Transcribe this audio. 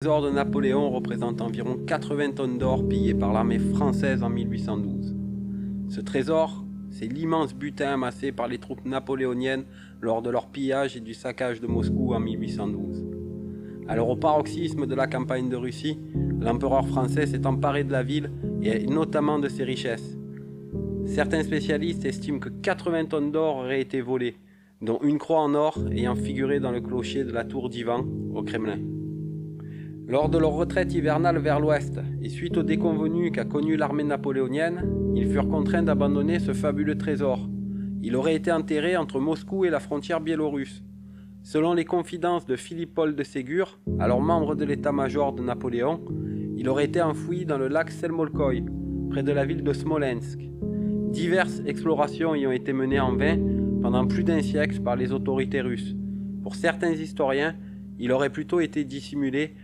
Le trésor de Napoléon représente environ 80 tonnes d'or pillées par l'armée française en 1812. Ce trésor, c'est l'immense butin amassé par les troupes napoléoniennes lors de leur pillage et du saccage de Moscou en 1812. Alors au paroxysme de la campagne de Russie, l'empereur français s'est emparé de la ville et notamment de ses richesses. Certains spécialistes estiment que 80 tonnes d'or auraient été volées, dont une croix en or ayant figuré dans le clocher de la tour d'Ivan au Kremlin. Lors de leur retraite hivernale vers l'ouest, et suite aux déconvenues qu'a connues l'armée napoléonienne, ils furent contraints d'abandonner ce fabuleux trésor. Il aurait été enterré entre Moscou et la frontière biélorusse. Selon les confidences de Philippe-Paul de Ségur, alors membre de l'état-major de Napoléon, il aurait été enfoui dans le lac Selmolkoï, près de la ville de Smolensk. Diverses explorations y ont été menées en vain pendant plus d'un siècle par les autorités russes. Pour certains historiens, il aurait plutôt été dissimulé